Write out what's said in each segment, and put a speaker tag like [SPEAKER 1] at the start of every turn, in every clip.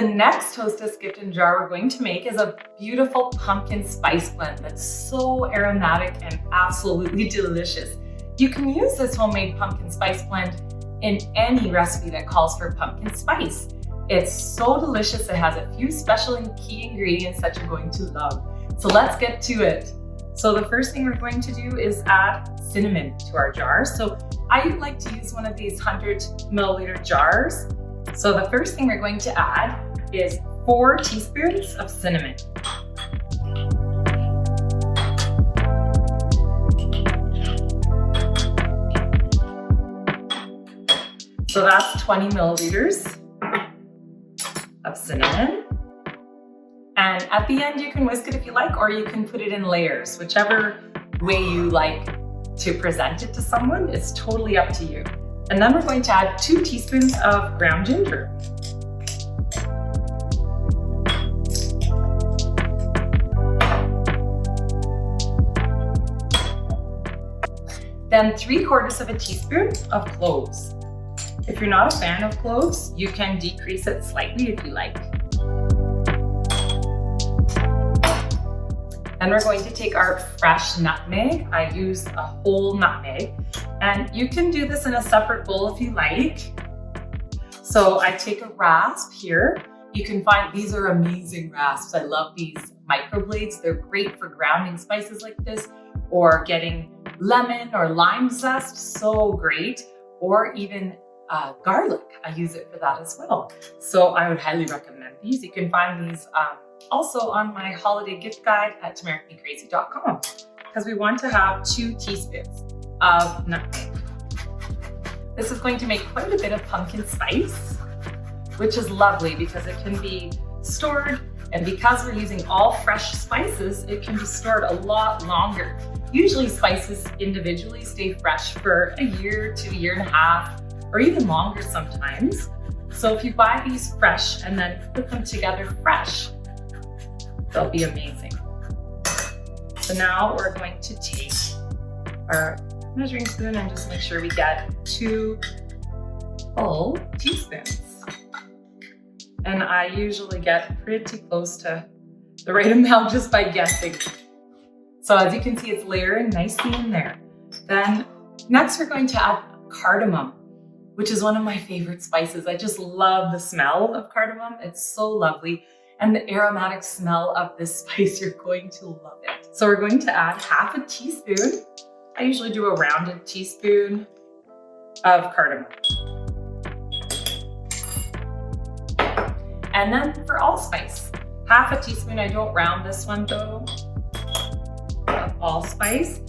[SPEAKER 1] The next Hostess Gift and jar we're going to make is a beautiful pumpkin spice blend that's so aromatic and absolutely delicious. You can use this homemade pumpkin spice blend in any recipe that calls for pumpkin spice. It's so delicious. It has a few special and key ingredients that you're going to love. So let's get to it. So the first thing we're going to do is add cinnamon to our jar. So I like to use one of these 100 milliliter jars. So the first thing we're going to add is 4 teaspoons of cinnamon. So that's 20 milliliters of cinnamon. And at the end, you can whisk it if you like, or you can put it in layers, whichever way you like to present it to someone. It's totally up to you. And then we're going to add 2 teaspoons of ground ginger. Then 3/4 of a teaspoon of cloves. If you're not a fan of cloves, you can decrease it slightly if you like. Then we're going to take our fresh nutmeg. I use a whole nutmeg, and you can do this in a separate bowl if you like. So I take a rasp here. You can find, these are amazing rasps. I love these microblades. They're great for grounding spices like this, or getting lemon or lime zest, so great. Or even garlic, I use it for that as well. So I would highly recommend these. You can find these also on my holiday gift guide at tomericmecrazy.com, because we want to have 2 teaspoons of nutmeg. This is going to make quite a bit of pumpkin spice, which is lovely because it can be stored, and because we're using all fresh spices, it can be stored a lot longer. Usually spices individually stay fresh for a year to a year and a half, or even longer sometimes. So if you buy these fresh and then put them together fresh, they'll be amazing. So now we're going to take our measuring spoon and just make sure we get 2 full teaspoons. And I usually get pretty close to the right amount just by guessing. So as you can see, it's layering nicely in there. Then next we're going to add cardamom, which is one of my favorite spices. I just love the smell of cardamom. It's so lovely. And the aromatic smell of this spice, you're going to love it. So we're going to add 1/2 teaspoon. I usually do a rounded teaspoon of cardamom. And then for allspice, 1/2 teaspoon, I don't round this one though, of allspice.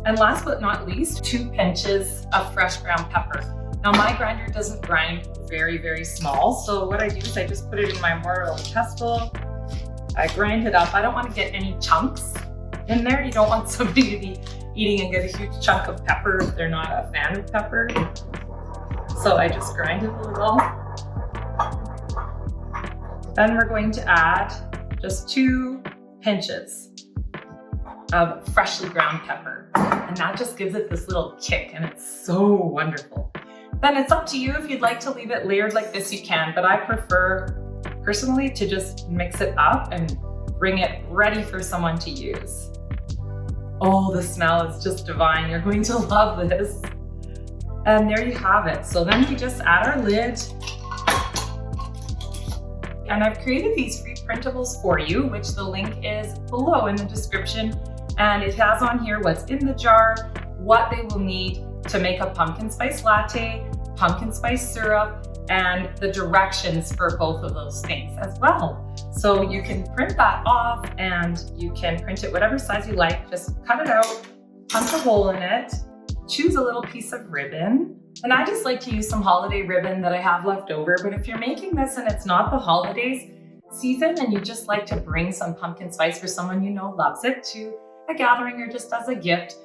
[SPEAKER 1] And last but not least, 2 pinches of fresh ground pepper. Now my grinder doesn't grind very, very small. So what I do is I just put it in my mortar and pestle. I grind it up. I don't want to get any chunks in there. You don't want somebody to be eating and get a huge chunk of pepper if they're not a fan of pepper. So I just grind it a little. Then we're going to add just 2 pinches of freshly ground pepper. And that just gives it this little kick, and it's so wonderful. Then it's up to you. If you'd like to leave it layered like this, you can, but I prefer personally to just mix it up and bring it ready for someone to use. Oh, the smell is just divine. You're going to love this. And there you have it. So then we just add our lid. And I've created these free printables for you, which the link is below in the description. And it has on here what's in the jar, what they will need to make a pumpkin spice latte, pumpkin spice syrup, and the directions for both of those things as well. So you can print that off, and you can print it whatever size you like. Just cut it out, punch a hole in it, choose a little piece of ribbon. And I just like to use some holiday ribbon that I have left over. But if you're making this and it's not the holidays season and you just like to bring some pumpkin spice for someone you know loves it to a gathering or just as a gift,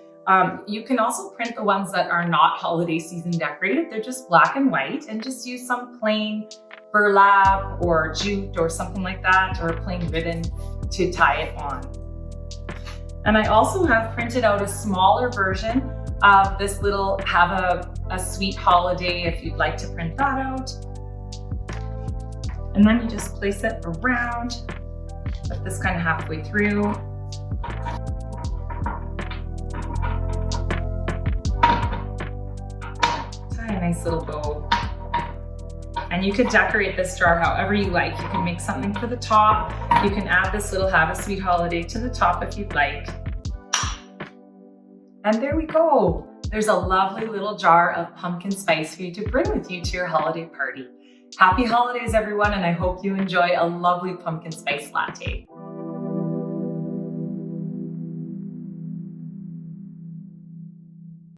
[SPEAKER 1] you can also print the ones that are not holiday season decorated. They're just black and white, and just use some plain burlap or jute or something like that, or a plain ribbon to tie it on. And I also have printed out a smaller version of this little Have a Sweet Holiday if you'd like to print that out. And then you just place it around, put this kind of halfway through. Tie a nice little bow. And you could decorate this jar however you like. You can make something for the top. You can add this little Have a Sweet Holiday to the top if you'd like. And there we go. There's a lovely little jar of pumpkin spice for you to bring with you to your holiday party. Happy holidays, everyone, and I hope you enjoy a lovely pumpkin spice latte.